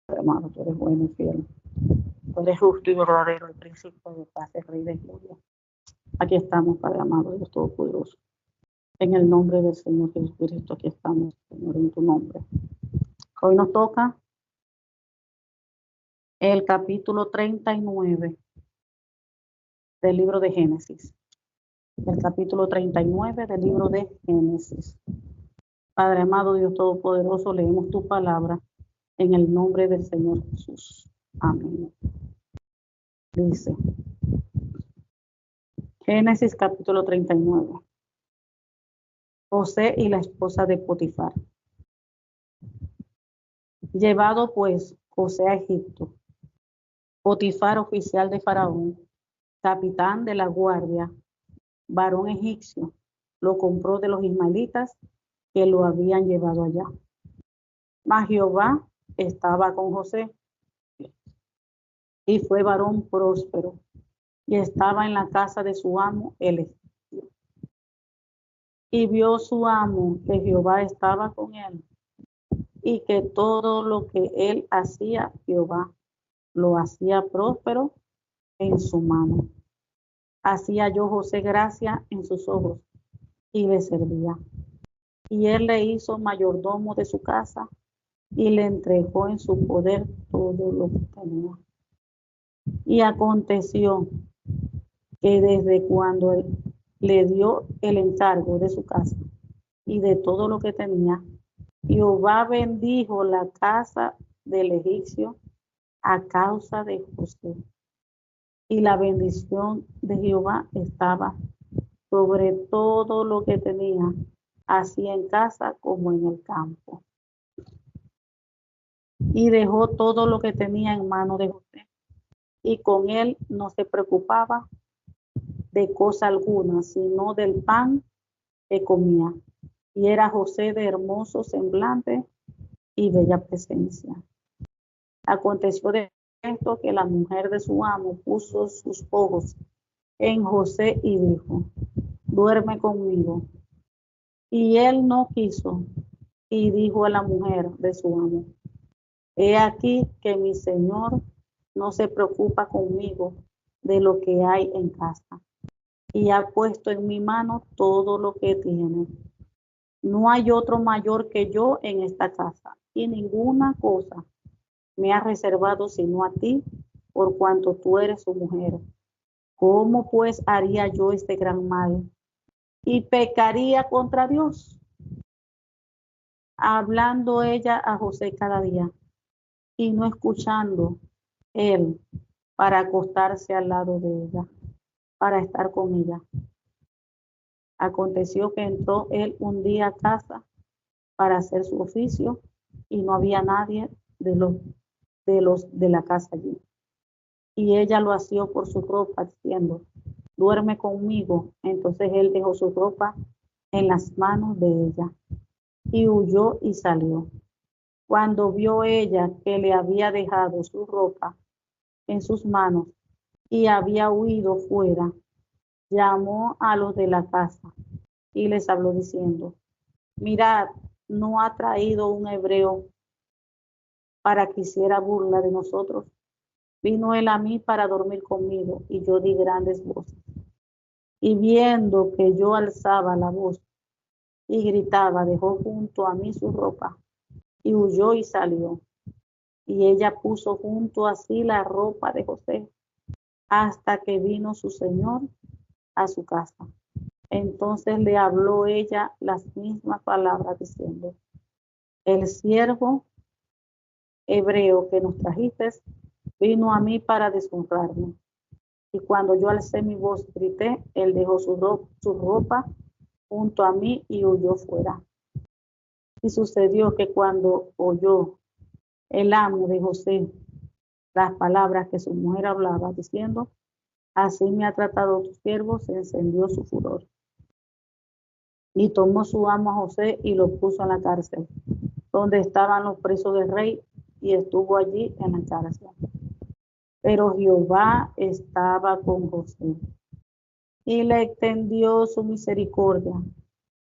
Amado, tú eres bueno y fiel. Tú eres justo y verdadero, el príncipe de paz, el rey de gloria. Aquí estamos, Padre amado, Dios Todopoderoso. En el nombre del Señor Jesucristo, aquí estamos, Señor, en tu nombre. Hoy nos toca el capítulo 39 del libro de Génesis. El capítulo 39 del libro de Génesis. Padre amado, Dios Todopoderoso, leemos tu palabra en el nombre del Señor Jesús. Amén. Dice Génesis capítulo 39. José y la esposa de Potifar. Llevado pues José a Egipto, Potifar, oficial de Faraón, capitán de la guardia, varón egipcio, lo compró de los ismaelitas que lo habían llevado allá. Mas Jehová estaba con José y fue varón próspero y estaba en la casa de su amo el egipcio. Y vio su amo que Jehová estaba con él y que todo lo que él hacía, Jehová lo hacía próspero en su mano. Hacía yo José gracia en sus ojos y le servía. Y él le hizo mayordomo de su casa y le entregó en su poder todo lo que tenía. Y aconteció que desde cuando él le dio el encargo de su casa y de todo lo que tenía, Jehová bendijo la casa del egipcio a causa de José. Y la bendición de Jehová estaba sobre todo lo que tenía, así en casa como en el campo. Y dejó todo lo que tenía en mano de José, y con él no se preocupaba de cosa alguna, sino del pan que comía. Y era José de hermoso semblante y bella presencia. Aconteció de esto que la mujer de su amo puso sus ojos en José y dijo: duerme conmigo. Y él no quiso, y dijo a la mujer de su amo: he aquí que mi señor no se preocupa conmigo de lo que hay en casa, y ha puesto en mi mano todo lo que tiene. No hay otro mayor que yo en esta casa, y ninguna cosa me ha reservado sino a ti, por cuanto tú eres su mujer. ¿Cómo pues haría yo este gran mal y pecaría contra Dios? Hablando ella a José cada día y no escuchando él para acostarse al lado de ella, para estar con ella. Aconteció que entró él un día a casa para hacer su oficio y no había nadie de la casa allí. Y ella lo asió por su ropa diciendo: duerme conmigo. Entonces él dejó su ropa en las manos de ella y huyó y salió. Cuando vio ella que le había dejado su ropa en sus manos y había huido fuera, llamó a los de la casa y les habló diciendo: mirad, ¿no ha traído un hebreo para que hiciera burla de nosotros? Vino él a mí para dormir conmigo, y yo di grandes voces. Y viendo que yo alzaba la voz y gritaba, dejó junto a mí su ropa y huyó y salió. Y ella puso junto a sí la ropa de José hasta que vino su señor a su casa. Entonces le habló ella las mismas palabras diciendo: el siervo hebreo que nos trajiste vino a mí para deshonrarme. Y cuando yo alcé mi voz, grité, él dejó su ropa junto a mí y huyó fuera. Y sucedió que cuando oyó el amo de José las palabras que su mujer hablaba, diciendo: así me ha tratado tu siervo, se encendió su furor. Y tomó su amo a José y lo puso en la cárcel, donde estaban los presos del rey, y estuvo allí en la cárcel. Pero Jehová estaba con José, y le extendió su misericordia,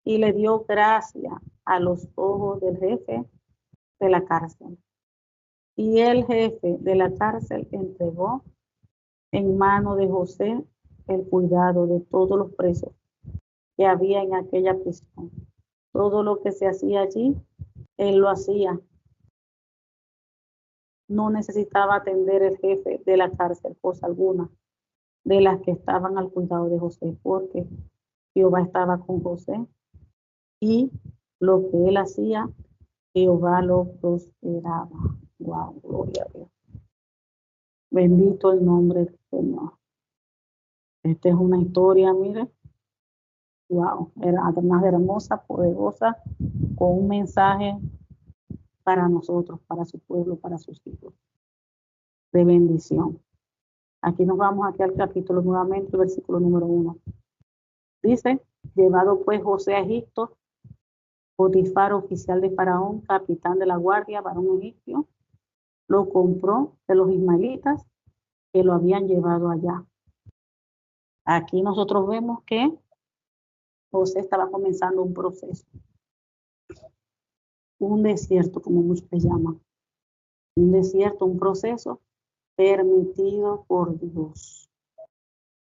y le dio gracia a los ojos del jefe de la cárcel. Y el jefe de la cárcel entregó en mano de José el cuidado de todos los presos que había en aquella prisión. Todo lo que se hacía allí, él lo hacía. No necesitaba atender el jefe de la cárcel cosa alguna de las que estaban al cuidado de José, porque Jehová estaba con José y lo que él hacía, Jehová lo prosperaba. Wow, gloria a Dios. Bendito el nombre del Señor. Esta es una historia, mire, wow, era además hermosa, poderosa, con un mensaje para nosotros, para su pueblo, para sus hijos, de bendición. Aquí nos vamos aquí al capítulo nuevamente, versículo número 1. Dice, llevado pues José a Egipto, Potifar, oficial de Faraón, capitán de la guardia, varón egipcio, lo compró de los ismaelitas que lo habían llevado allá. Aquí nosotros vemos que José estaba comenzando un proceso, un desierto, como muchos le llaman, un desierto, un proceso permitido por Dios,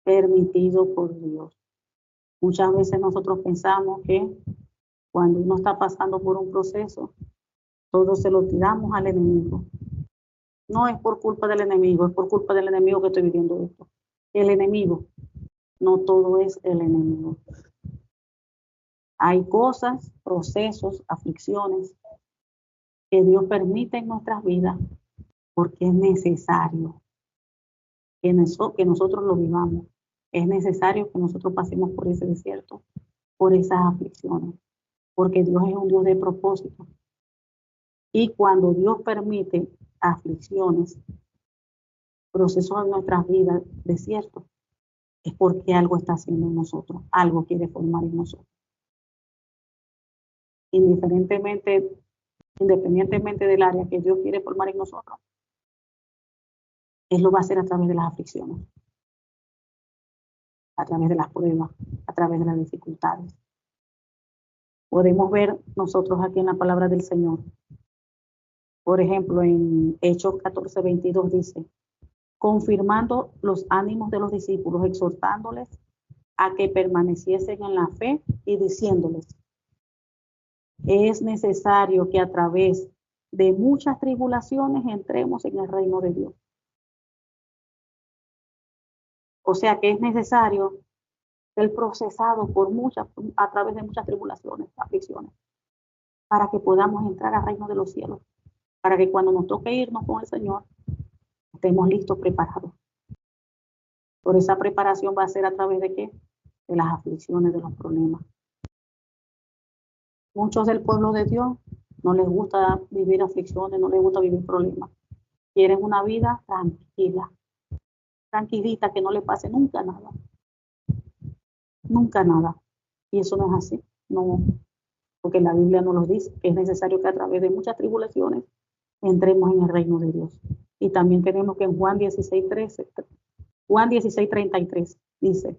permitido por Dios. Muchas veces nosotros pensamos que cuando uno está pasando por un proceso, todo se lo tiramos al enemigo. No es por culpa del enemigo, es por culpa del enemigo que estoy viviendo esto. El enemigo, no todo es el enemigo. Hay cosas, procesos, aflicciones que Dios permite en nuestras vidas porque es necesario que nosotros lo vivamos. Es necesario que nosotros pasemos por ese desierto, por esas aflicciones, porque Dios es un Dios de propósito. Y cuando Dios permite aflicciones, procesos en nuestras vidas, desiertos, es porque algo está haciendo en nosotros, algo quiere formar en nosotros. Independientemente del área que Dios quiere formar en nosotros, Él lo va a hacer a través de las aflicciones, a través de las pruebas, a través de las dificultades. Podemos ver nosotros aquí en la palabra del Señor. Por ejemplo, en Hechos 14:22 dice, confirmando los ánimos de los discípulos, exhortándoles a que permaneciesen en la fe y diciéndoles, es necesario que a través de muchas tribulaciones entremos en el reino de Dios. O sea que es necesario ser procesado a través de muchas tribulaciones, aflicciones, para que podamos entrar al reino de los cielos, para que cuando nos toque irnos con el Señor, estemos listos, preparados. Por esa preparación va a ser a través de ¿qué? De las aflicciones, de los problemas. Muchos del pueblo de Dios no les gusta vivir aflicciones, no les gusta vivir problemas. Quieren una vida tranquila, tranquilita, que no le pase nunca nada. Nunca nada. Y eso no es así. No, porque la Biblia nos lo dice, que es necesario que a través de muchas tribulaciones entremos en el reino de Dios. Y también tenemos que en Juan 16:33 dice,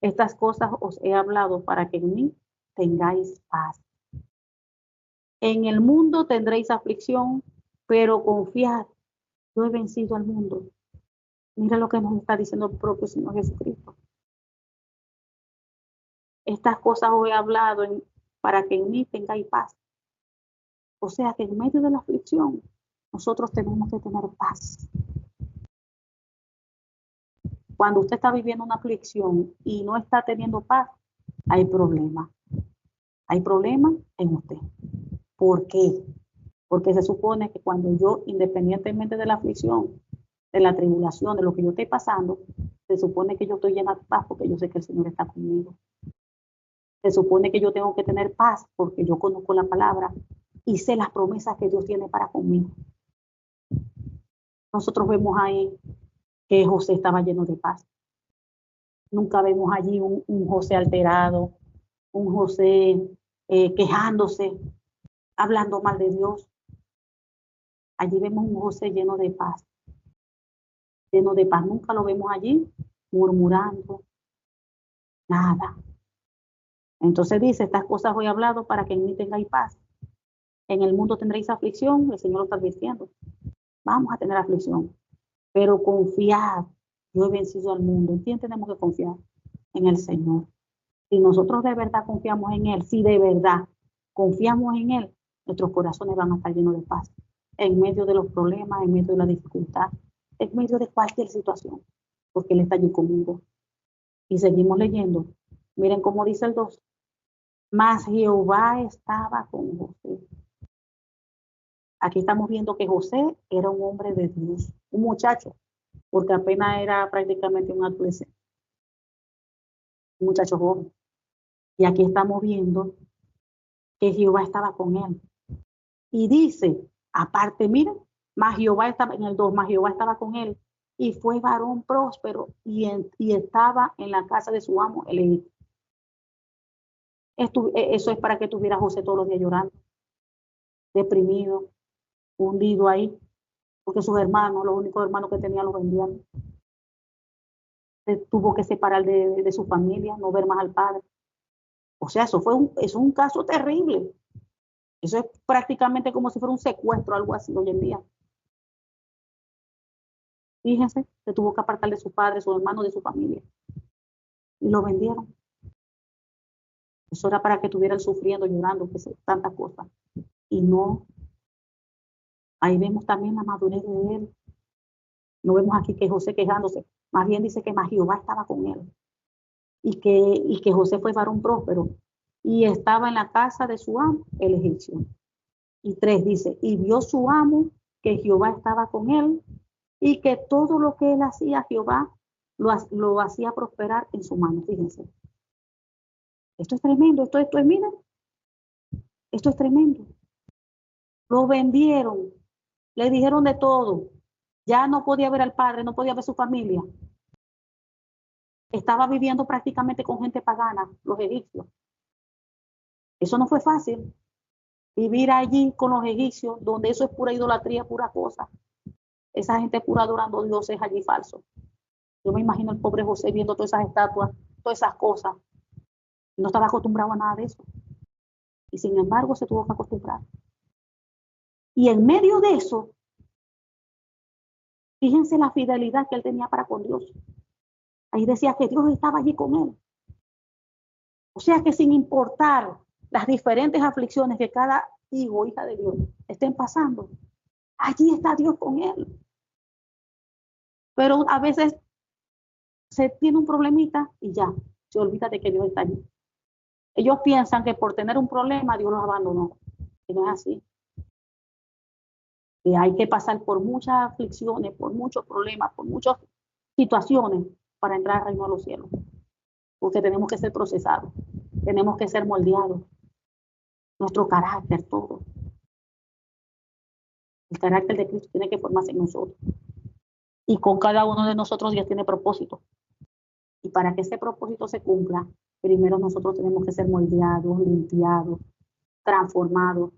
estas cosas os he hablado para que en mí tengáis paz. En el mundo tendréis aflicción, pero confiad, yo he vencido al mundo. Mira lo que nos está diciendo el propio Señor Jesucristo. Estas cosas os he hablado para que en mí tengáis paz. O sea que en medio de la aflicción, nosotros tenemos que tener paz. Cuando usted está viviendo una aflicción y no está teniendo paz, hay problema. Hay problema en usted. ¿Por qué? Porque se supone que cuando yo, independientemente de la aflicción, de la tribulación, de lo que yo esté pasando, se supone que yo estoy llena de paz porque yo sé que el Señor está conmigo. Se supone que yo tengo que tener paz porque yo conozco la palabra y sé las promesas que Dios tiene para conmigo. Nosotros vemos ahí que José estaba lleno de paz. Nunca vemos allí un José alterado, un José quejándose, hablando mal de Dios. Allí vemos un José lleno de paz. Lleno de paz. Nunca lo vemos allí murmurando. Nada. Entonces dice, estas cosas os he hablado para que en mí tengáis paz. En el mundo tendréis aflicción, el Señor lo está diciendo. vamos a tener aflicción, pero confiad, yo he vencido al mundo. ¿En quién tenemos que confiar? En el Señor. Si nosotros de verdad confiamos en Él, si de verdad confiamos en Él, nuestros corazones van a estar llenos de paz. En medio de los problemas, en medio de la dificultad, en medio de cualquier situación, porque Él está allí conmigo. Y seguimos leyendo. Miren cómo dice el 2. Mas Jehová estaba con José. Aquí estamos viendo que José era un hombre de Dios, un muchacho, porque apenas era prácticamente un adolescente, un muchacho joven. Y aquí estamos viendo que Jehová estaba con él. Y dice, aparte, miren, mas Jehová estaba en el 2, mas Jehová estaba con él y fue varón próspero y estaba en la casa de su amo el Egipto. Eso es para que tuviera José todos los días llorando, deprimido, hundido ahí, porque sus hermanos, los únicos hermanos que tenía, los vendían. Se tuvo que separar de su familia, no ver más al padre. O sea, eso es un caso terrible. Eso es prácticamente como si fuera un secuestro, algo así hoy en día. Fíjense, se tuvo que apartar de su padre, su hermano, de su familia. Y lo vendieron. Eso era para que estuvieran sufriendo, llorando, que sé, tantas cosas. Y no, ahí vemos también la madurez de él. No vemos aquí que José quejándose. Más bien dice que más Jehová estaba con él. Y que José fue varón próspero. Y estaba en la casa de su amo, el egipcio. Y 3 dice, y vio su amo que Jehová estaba con él y que todo lo que él hacía, Jehová lo hacía prosperar en su mano. Fíjense. Esto es tremendo, esto es, miren, esto es tremendo. Lo vendieron, le dijeron de todo. Ya no podía ver al padre, no podía ver su familia. Estaba viviendo prácticamente con gente pagana, los egipcios. Eso no fue fácil. Vivir allí con los egipcios, donde eso es pura idolatría, pura cosa. Esa gente pura adorando dioses allí falsos. Yo me imagino el pobre José viendo todas esas estatuas, todas esas cosas. No estaba acostumbrado a nada de eso. Y sin embargo se tuvo que acostumbrar. Y en medio de eso, fíjense la fidelidad que él tenía para con Dios. Ahí decía que Dios estaba allí con él. O sea que sin importar las diferentes aflicciones que cada hijo o hija de Dios estén pasando, allí está Dios con él. Pero a veces se tiene un problemita y ya, se olvida de que Dios está allí. Ellos piensan que por tener un problema Dios los abandonó. Y no es así. Que hay que pasar por muchas aflicciones, por muchos problemas, por muchas situaciones para entrar al reino de los cielos. Porque tenemos que ser procesados, tenemos que ser moldeados. Nuestro carácter, todo. El carácter de Cristo tiene que formarse en nosotros. Y con cada uno de nosotros Dios tiene propósito. Y para que ese propósito se cumpla, primero nosotros tenemos que ser moldeados, limpiados, transformados,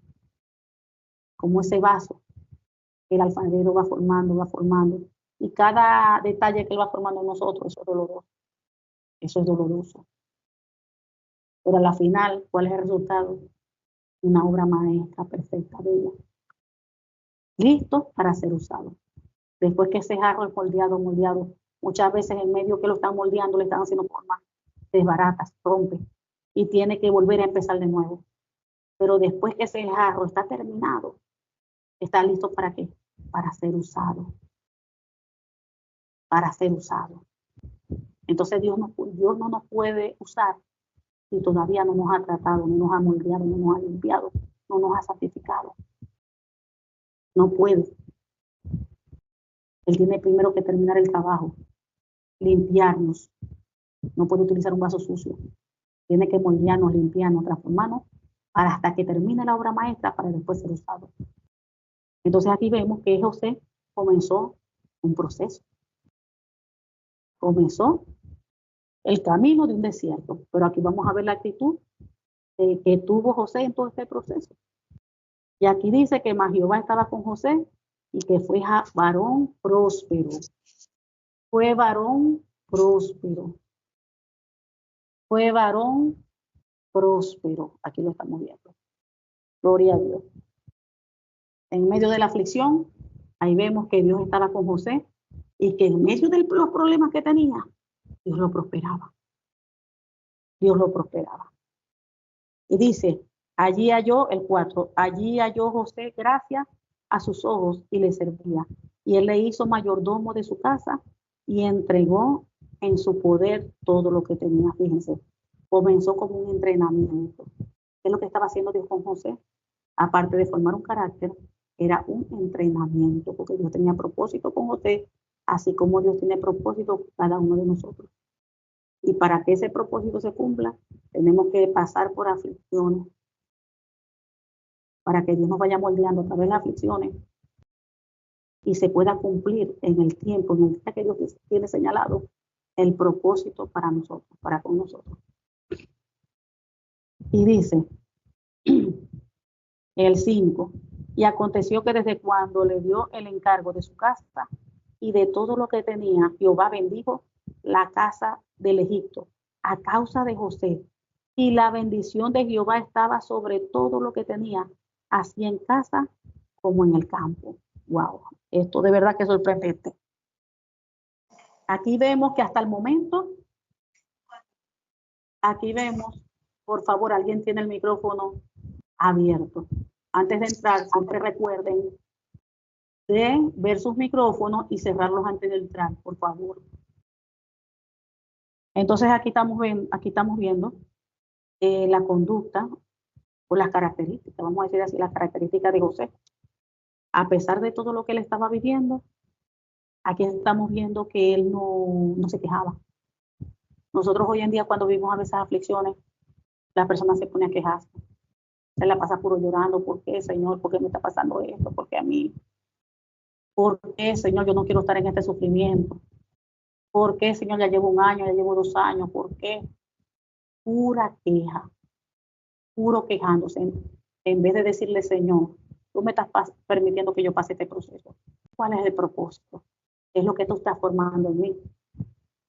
como ese vaso que el alfarero va formando, va formando. Y cada detalle que él va formando en nosotros, eso es doloroso. Eso es doloroso. Pero a la final, ¿cuál es el resultado? Una obra maestra, perfecta, bella. Listo para ser usado. Después que ese jarro es moldeado, muchas veces en medio que lo están moldeando, le están haciendo forma, desbarata, rompe y tiene que volver a empezar de nuevo. Pero después que ese jarro está terminado, está listo para qué? Para ser usado. Para ser usado. Entonces Dios no nos puede usar si todavía no nos ha tratado, no nos ha moldeado, no nos ha limpiado, no nos ha santificado. No puede. Él tiene primero que terminar el trabajo, limpiarnos. No puede utilizar un vaso sucio. Tiene que moldearnos, limpiarnos, transformarnos para hasta que termine la obra maestra para después ser usado. Entonces aquí vemos que José comenzó un proceso. Comenzó el camino de un desierto. Pero aquí vamos a ver la actitud que tuvo José en todo este proceso. Y aquí dice que más Jehová estaba con José y que fue varón próspero. Fue varón próspero. Fue varón próspero. Aquí lo estamos viendo. Gloria a Dios. En medio de la aflicción, Ahí vemos que Dios estaba con José y que en medio de los problemas que tenía, Dios lo prosperaba. Dios lo prosperaba. Y dice, allí halló el 4, allí halló José gracia a sus ojos y le servía. Y él le hizo mayordomo de su casa y entregó en su poder todo lo que tenía. Fíjense, comenzó como un entrenamiento. ¿Qué es lo que estaba haciendo Dios con José? Aparte de formar un carácter, era un entrenamiento, porque Dios tenía propósito con José, así como Dios tiene propósito con cada uno de nosotros. Y para que ese propósito se cumpla, tenemos que pasar por aflicciones, para que Dios nos vaya moldeando a través de las aflicciones y se pueda cumplir en el tiempo, en el día que Dios tiene señalado, el propósito para nosotros, para con nosotros. Y dice, el 5, y aconteció que desde cuando le dio el encargo de su casa y de todo lo que tenía, Jehová bendijo la casa del Egipto a causa de José. Y la bendición de Jehová estaba sobre todo lo que tenía, así en casa como en el campo. Wow, esto de verdad que es sorprendente. Aquí vemos que hasta el momento, aquí vemos, por favor, alguien tiene el micrófono abierto. Antes de entrar, siempre recuerden de ver sus micrófonos y cerrarlos antes de entrar, por favor. Entonces aquí estamos viendo la conducta o las características, vamos a decir así, las características de José. A pesar de todo lo que él estaba viviendo, aquí estamos viendo que él no se quejaba. Nosotros hoy en día cuando vivimos a veces aflicciones, la persona se pone a quejarse. Se la pasa puro llorando, ¿por qué, Señor? ¿Por qué me está pasando esto? ¿Por qué a mí? ¿Por qué, Señor, yo no quiero estar en este sufrimiento? ¿Por qué, Señor, ya llevo un año, ya llevo 2 años? ¿Por qué? Pura queja, puro quejándose. En vez de decirle, Señor, tú me estás permitiendo que yo pase este proceso. ¿Cuál es el propósito? ¿Qué es lo que tú estás formando en mí?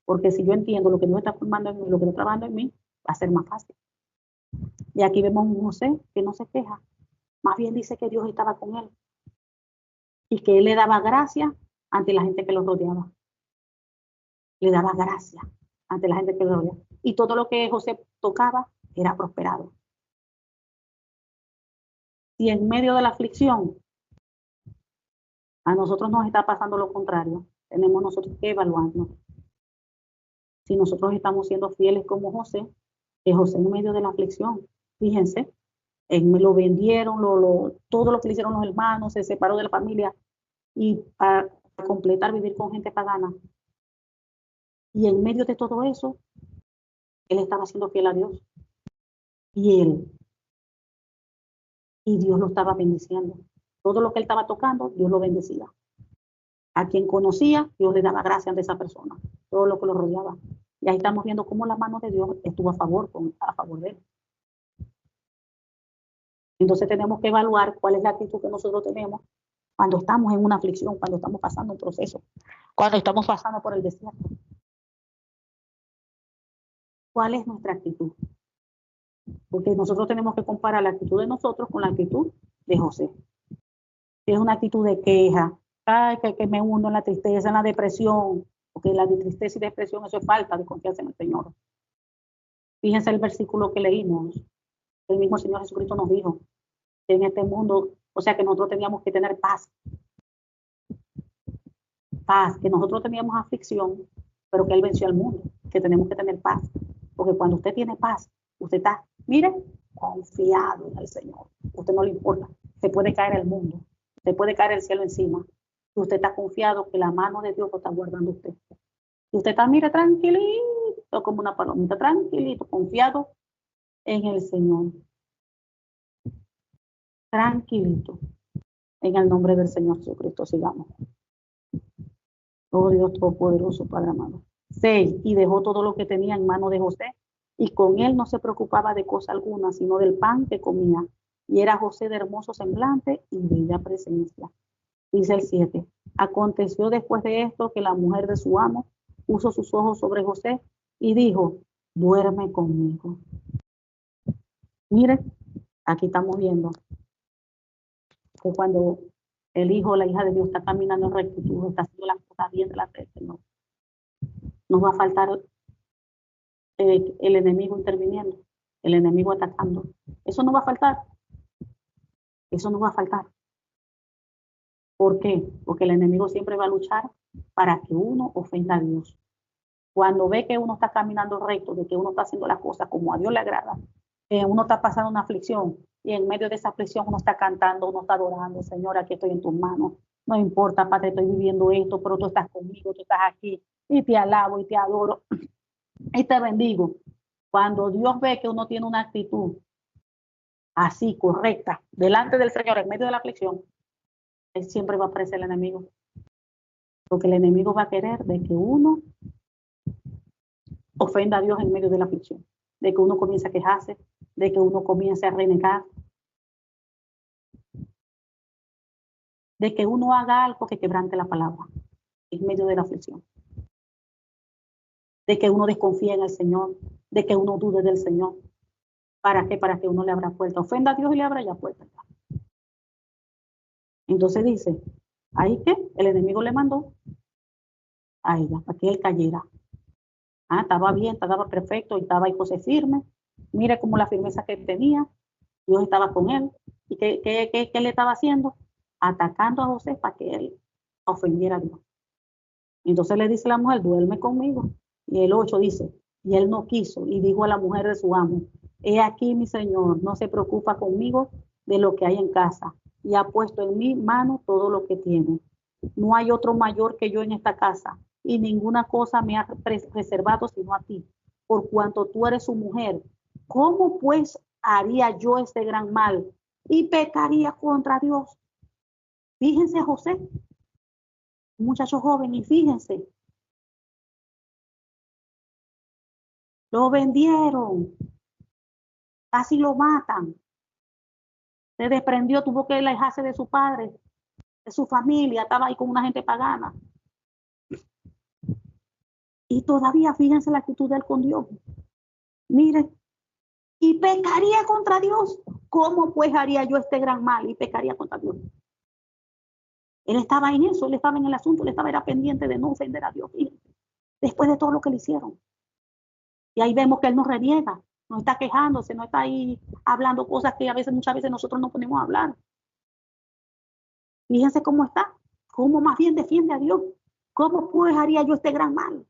Porque si yo entiendo lo que Dios está formando en mí, lo que está trabajando en mí, va a ser más fácil. Y aquí vemos a un José que no se queja. Más bien dice que Dios estaba con él. Y que él le daba gracia ante la gente que lo rodeaba. Le daba gracia ante la gente que lo rodeaba. Y todo lo que José tocaba era prosperado. Y en medio de la aflicción, a nosotros nos está pasando lo contrario. Tenemos nosotros que evaluarnos. Si nosotros estamos siendo fieles como José, que José en medio de la aflicción, fíjense, me lo vendieron, todo lo que le hicieron los hermanos, se separó de la familia y para completar vivir con gente pagana. Y en medio de todo eso, él estaba siendo fiel a Dios. Y Dios lo estaba bendiciendo. Todo lo que él estaba tocando, Dios lo bendecía. A quien conocía, Dios le daba gracia ante esa persona, todo lo que lo rodeaba. Y ahí estamos viendo cómo la mano de Dios estuvo a favor de él. Entonces tenemos que evaluar cuál es la actitud que nosotros tenemos cuando estamos en una aflicción, cuando estamos pasando un proceso, cuando estamos pasando por el desierto. ¿Cuál es nuestra actitud? Porque nosotros tenemos que comparar la actitud de nosotros con la actitud de José. Si es una actitud de queja, ay, que me hundo en la tristeza, en la depresión, porque la de tristeza y depresión, eso es falta de confianza en el Señor. Fíjense el versículo que leímos. El mismo Señor Jesucristo nos dijo que en este mundo, o sea, que nosotros teníamos que tener paz. Paz, que nosotros teníamos aflicción, pero que Él venció al mundo, que tenemos que tener paz. Porque cuando usted tiene paz, usted está, mire, confiado en el Señor. Usted no le importa. Se puede caer el mundo, se puede caer el cielo encima. Y usted está confiado que la mano de Dios lo está guardando usted. Y usted está, mire, tranquilito, como una palomita, tranquilito, confiado en el Señor. Tranquilito. En el nombre del Señor Jesucristo, sigamos. Oh Dios Todopoderoso, Padre amado. 6. Y dejó todo lo que tenía en mano de José, y con él no se preocupaba de cosa alguna, sino del pan que comía. Y era José de hermoso semblante y bella presencia. Dice el 7. Aconteció después de esto que la mujer de su amo puso sus ojos sobre José y dijo, duerme conmigo. Mire, aquí estamos viendo que cuando el hijo o la hija de Dios está caminando en rectitud, está haciendo las cosas bien delante del Señor, no va a faltar el enemigo interviniendo, el enemigo atacando. Eso no va a faltar. Eso no va a faltar. ¿Por qué? Porque el enemigo siempre va a luchar para que uno ofenda a Dios. Cuando ve que uno está caminando recto, de que uno está haciendo las cosas como a Dios le agrada, que uno está pasando una aflicción y en medio de esa aflicción uno está cantando, uno está adorando, Señor, aquí estoy en tus manos. No importa, Padre, estoy viviendo esto, pero tú estás conmigo, tú estás aquí y te alabo y te adoro y te bendigo. Cuando Dios ve que uno tiene una actitud así, correcta, delante del Señor, en medio de la aflicción, Él siempre va a aparecer el enemigo. Porque el enemigo va a querer de que uno ofenda a Dios en medio de la aflicción, de que uno comience a quejarse, de que uno comience a renegar, de que uno haga algo que quebrante la palabra en medio de la aflicción, de que uno desconfíe en el Señor, de que uno dude del Señor. ¿Para qué? Para que uno le abra puerta. Ofenda a Dios y le abra ya puerta. Entonces dice, ahí que el enemigo le mandó a ella para que él cayera. Estaba bien, estaba perfecto y estaba ahí José firme. Mire cómo la firmeza que tenía, Dios estaba con él. ¿Y qué le estaba haciendo? Atacando a José para que él ofendiera a Dios. Entonces le dice la mujer, duerme conmigo. Y el 8 dice, y él no quiso y dijo a la mujer de su amo, he aquí mi señor, no se preocupa conmigo de lo que hay en casa y ha puesto en mi mano todo lo que tiene. No hay otro mayor que yo en esta casa y ninguna cosa me ha reservado sino a ti, por cuanto tú eres su mujer. ¿Cómo pues haría yo este gran mal y pecaría contra Dios? Fíjense José, un muchacho joven, y fíjense, lo vendieron, casi lo matan, se desprendió, tuvo que alejarse de su padre, de su familia, estaba ahí con una gente pagana. Y todavía fíjense la actitud de él con Dios. Miren, y pecaría contra Dios. ¿Cómo pues haría yo este gran mal y pecaría contra Dios? Él estaba en eso, él estaba en el asunto, él estaba era pendiente de no ofender a Dios. Fíjense, después de todo lo que le hicieron. Y ahí vemos que él no reniega, no está quejándose, no está ahí hablando cosas que muchas veces nosotros no podemos hablar. Fíjense cómo está, cómo más bien defiende a Dios. ¿Cómo pues haría yo este gran mal?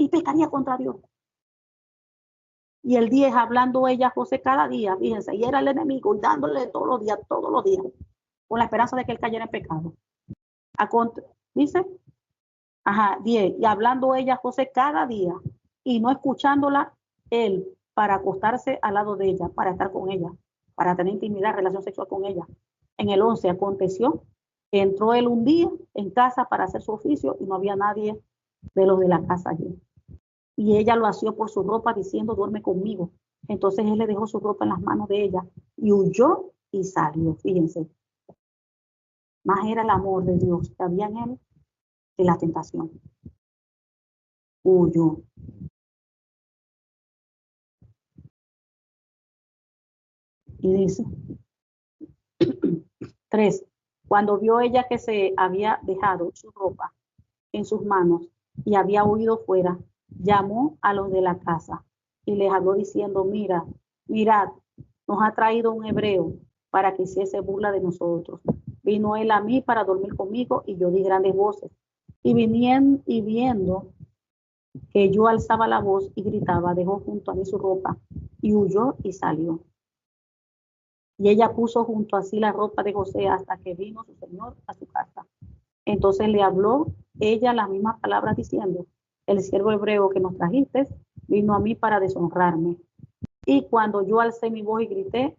Y pecaría contra Dios. Y el 10 hablando ella a José cada día, fíjense, y era el enemigo y dándole todos los días, con la esperanza de que él cayera en pecado. Dice, 10, y hablando ella a José cada día y no escuchándola él para acostarse al lado de ella, para estar con ella, para tener intimidad, relación sexual con ella. En el 11 aconteció que entró él un día en casa para hacer su oficio y no había nadie de los de la casa allí. Y ella lo asió por su ropa diciendo, duerme conmigo. Entonces él le dejó su ropa en las manos de ella y huyó y salió. Fíjense, más era el amor de Dios que había en él que la tentación. Huyó. Y dice, 3, cuando vio ella que se había dejado su ropa en sus manos y había huido fuera, llamó a los de la casa y les habló diciendo, mirad, nos ha traído un hebreo para que hiciese burla de nosotros. Vino él a mí para dormir conmigo y yo di grandes voces. Y viendo que yo alzaba la voz y gritaba, dejó junto a mí su ropa y huyó y salió. Y ella puso junto a sí la ropa de José hasta que vino su señor a su casa. Entonces le habló ella las mismas palabras diciendo, el siervo hebreo que nos trajiste vino a mí para deshonrarme. Y cuando yo alcé mi voz y grité,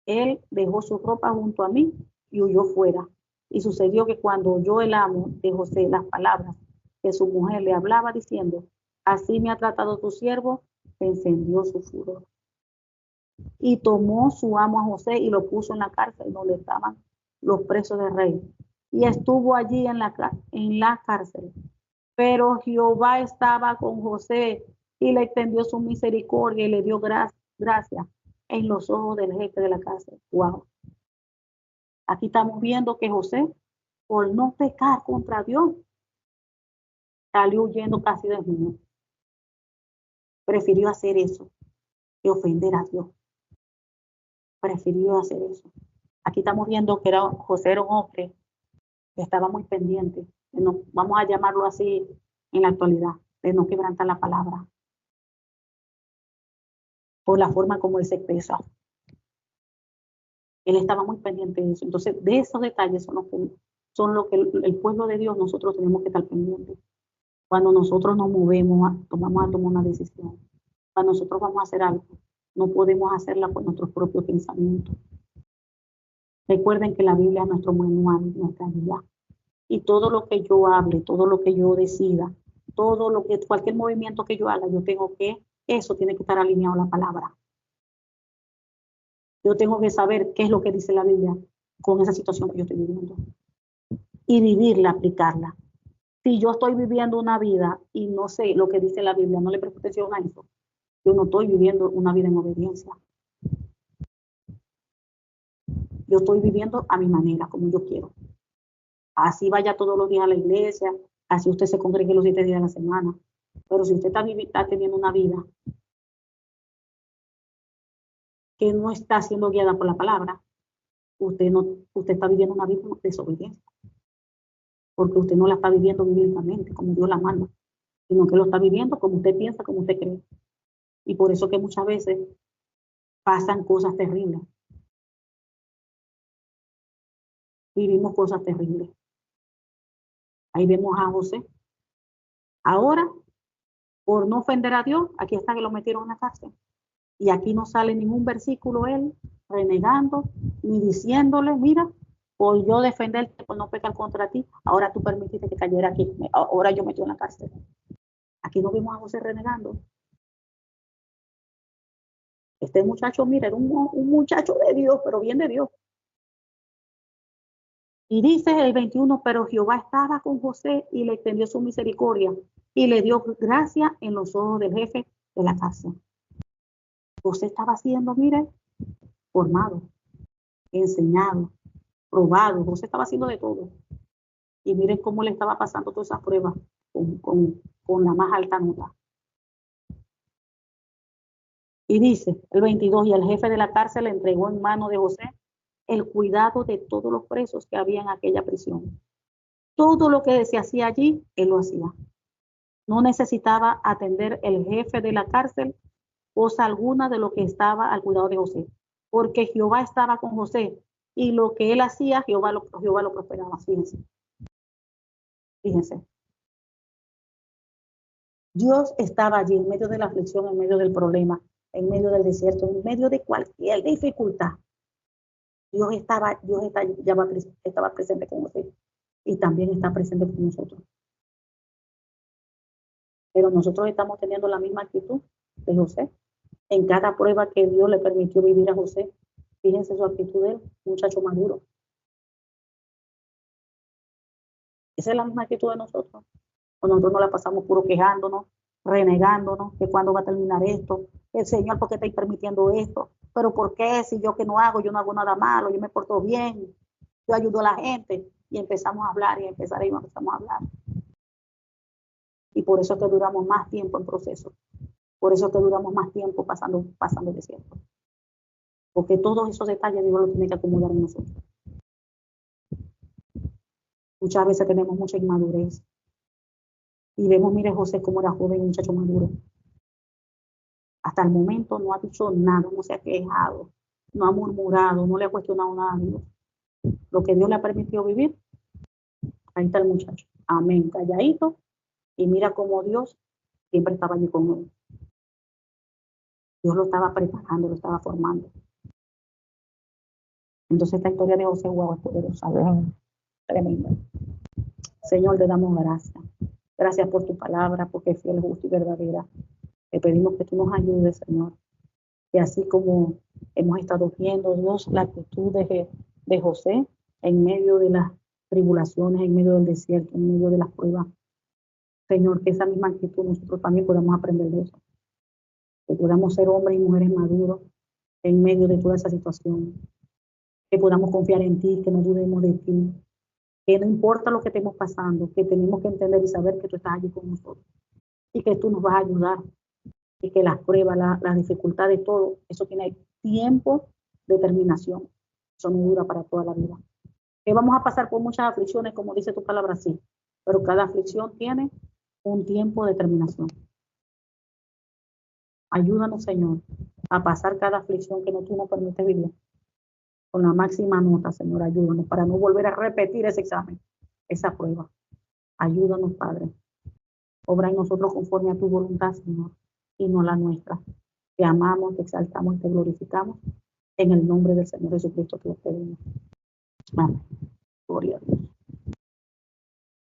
él dejó su ropa junto a mí y huyó fuera. Y sucedió que cuando oyó el amo de José las palabras que su mujer le hablaba diciendo, así me ha tratado tu siervo, se encendió su furor. Y tomó su amo a José y lo puso en la cárcel donde estaban los presos del rey. Y estuvo allí en la cárcel. Pero Jehová estaba con José y le extendió su misericordia y le dio gracia en los ojos del jefe de la cárcel. Wow. Aquí estamos viendo que José, por no pecar contra Dios, salió huyendo casi desnudo. Prefirió hacer eso que ofender a Dios. Prefirió hacer eso. Aquí estamos viendo que José era un hombre que estaba muy pendiente, no, vamos a llamarlo así en la actualidad, de no quebrantar la palabra, por la forma como él se expresa. Él estaba muy pendiente de eso. Entonces, de esos detalles son lo que el pueblo de Dios nosotros tenemos que estar pendientes. Cuando nosotros nos movemos, tomar una decisión, cuando nosotros vamos a hacer algo, no podemos hacerla por nuestros propios pensamientos. Recuerden que la Biblia es nuestro manual, nuestra guía. Y todo lo que yo hable, todo lo que yo decida, cualquier movimiento que yo haga, eso tiene que estar alineado a la palabra. Yo tengo que saber qué es lo que dice la Biblia con esa situación que yo estoy viviendo. Y vivirla, aplicarla. Si yo estoy viviendo una vida y no sé lo que dice la Biblia, no le presto atención a eso, yo no estoy viviendo una vida en obediencia. Yo estoy viviendo a mi manera, como yo quiero. Así vaya todos los días a la iglesia, así usted se congregue los 7 días de la semana. Pero si usted está teniendo una vida que no está siendo guiada por la palabra, usted está viviendo una vida de desobediencia. Porque usted no la está viviendo bíblicamente, como Dios la manda, sino que lo está viviendo como usted piensa, como usted cree. Y por eso que muchas veces pasan cosas terribles. Vivimos cosas terribles. Ahí vemos a José. Ahora, por no ofender a Dios, aquí está que lo metieron en la cárcel. Y aquí no sale ningún versículo él renegando, ni diciéndole, mira, por yo defenderte, por no pecar contra ti, ahora tú permitiste que cayera aquí, ahora yo metí en la cárcel. Aquí no vimos a José renegando. Este muchacho, mira, era un muchacho de Dios, pero bien de Dios. Y dice el 21, pero Jehová estaba con José y le extendió su misericordia y le dio gracia en los ojos del jefe de la cárcel. José estaba siendo, mire, formado, enseñado, probado. José estaba haciendo de todo. Y miren cómo le estaba pasando todas esas pruebas con la más alta nota. Y dice el 22, y el jefe de la cárcel le entregó en mano de José el cuidado de todos los presos que había en aquella prisión. Todo lo que se hacía allí, él lo hacía. No necesitaba atender el jefe de la cárcel cosa alguna de lo que estaba al cuidado de José, porque Jehová estaba con José y lo que él hacía, Jehová lo prosperaba. Fíjense. Dios estaba allí en medio de la aflicción, en medio del problema, en medio del desierto, en medio de cualquier dificultad. Dios estaba presente con nosotros y también está presente con nosotros. Pero nosotros estamos teniendo la misma actitud de José. En cada prueba que Dios le permitió vivir a José, fíjense su actitud de él, muchacho maduro. Esa es la misma actitud de nosotros. Nosotros no la pasamos puro quejándonos, renegándonos, que cuándo va a terminar esto, el Señor, ¿por qué está permitiendo esto? Pero ¿por qué? Si yo que no hago, yo no hago nada malo, yo me porto bien, yo ayudo a la gente. Y empezamos a hablar y empezamos a hablar. Y por eso que duramos más tiempo en proceso. Por eso que duramos más tiempo pasando el desierto. Porque todos esos detalles Dios los tiene que acomodar en nosotros. Muchas veces tenemos mucha inmadurez. Y vemos, mire, José como era joven, muchacho maduro. Hasta el momento no ha dicho nada, no se ha quejado, no ha murmurado, no le ha cuestionado nada a Dios. Lo que Dios le ha permitido vivir, ahí está el muchacho. Amén, calladito. Y mira cómo Dios siempre estaba allí con él. Dios lo estaba preparando, lo estaba formando. Entonces esta historia de José, wow, es poderosa, tremenda. Señor, te damos gracias. Gracias por tu palabra, porque es fiel, justa y verdadera. Te pedimos que tú nos ayudes, Señor. Que así como hemos estado viendo, Dios, la actitud de José en medio de las tribulaciones, en medio del desierto, en medio de las pruebas. Señor, que esa misma actitud nosotros también podamos aprender de eso. Que podamos ser hombres y mujeres maduros en medio de toda esa situación. que podamos confiar en ti, que no dudemos de ti, que no importa lo que estemos pasando, que tenemos que entender y saber que tú estás allí con nosotros y que tú nos vas a ayudar y que las pruebas, las dificultades, todo, eso tiene tiempo de terminación. Eso no dura para toda la vida. Que vamos a pasar por muchas aflicciones, como dice tu palabra, sí, pero cada aflicción tiene un tiempo de terminación. Ayúdanos, Señor, a pasar cada aflicción que tú nos permites vivir con la máxima nota, Señor. Ayúdanos para no volver a repetir ese examen, esa prueba. Ayúdanos, Padre. Obra en nosotros conforme a tu voluntad, Señor, y no la nuestra. Te amamos, te exaltamos y te glorificamos. En el nombre del Señor Jesucristo te lo pedimos. Amén. Gloria a Dios.